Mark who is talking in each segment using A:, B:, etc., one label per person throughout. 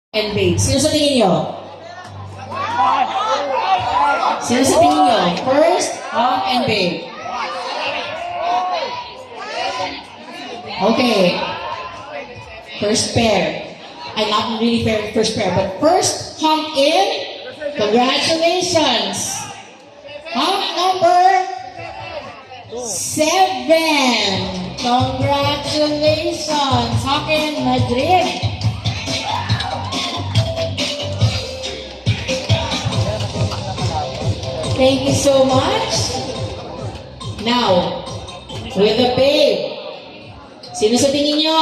A: and babe. Sino sa tingin nyo? Sino sa tingin nyo? First, hong and babe. Okay. First pair. I'm not really fair first pair, but first hong in. Congratulations. Hong number 7. Congratulations. Hong in Madrid. Thank you so much. Now, with the babe. Sino sa tingin nyo?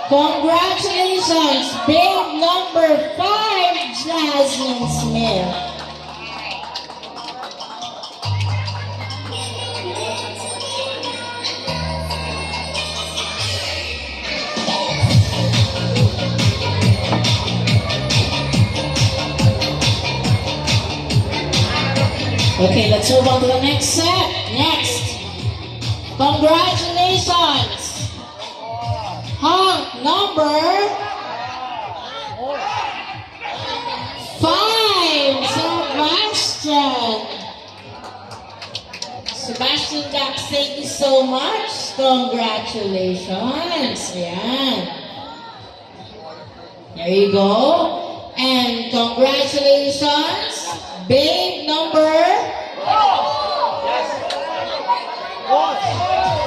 A: Congratulations, babe number 5, Jasmine Smith. Okay, let's move on to the next set. Next. Congratulations. Hong number 5, Sebastian. Sebastian Dax, thank you so much. Congratulations. Ayan. There you go. And congratulations, babe number...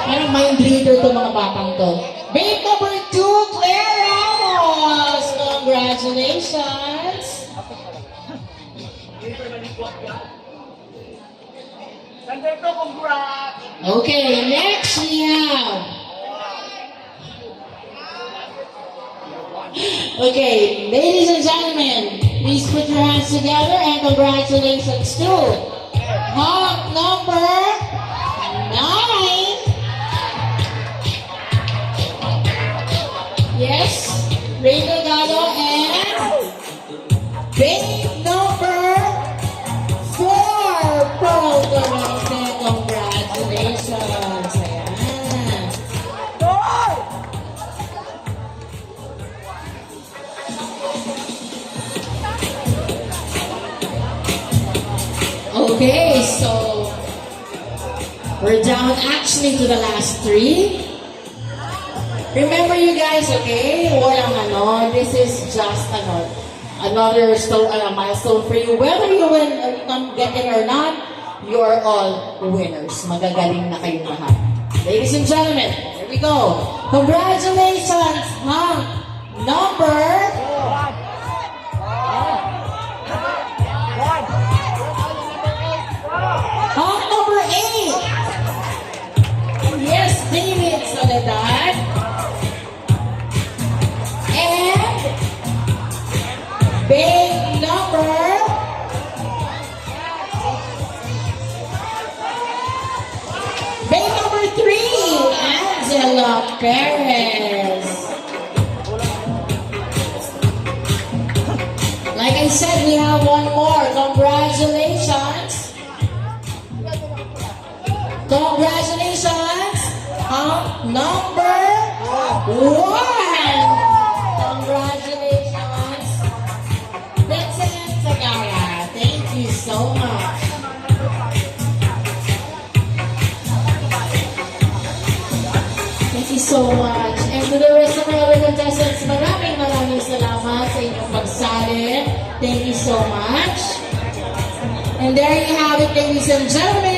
A: Parang mind reader to mga batang to. Babe number 2, Claire Ramos! Congratulations! Okay, next we have... Okay, ladies and gentlemen, please put your hands together and congratulations to hong number 9. Yes, Ray Delgado and babe number 4, Pearl Dorente. Congratulations. Ayan. Okay, so we're down actually to the last 3. Remember you guys, okay? Walang this is just another milestone for you. Whether you win, get in or not, you are all winners. Magagaling na kayong lahat. Ladies and gentlemen, here we go. Congratulations, hong number 8. Yes, David Soledad. Babe number 3, Angela Perez. Like I said, we have one more. Congratulations. Congratulations. Number 1. Congratulations. Thank you so much. Thank you so much. And to the rest of my other contestants, maraming salamat sa inyong pagsali. Thank you so much. And there you have it, ladies and gentlemen.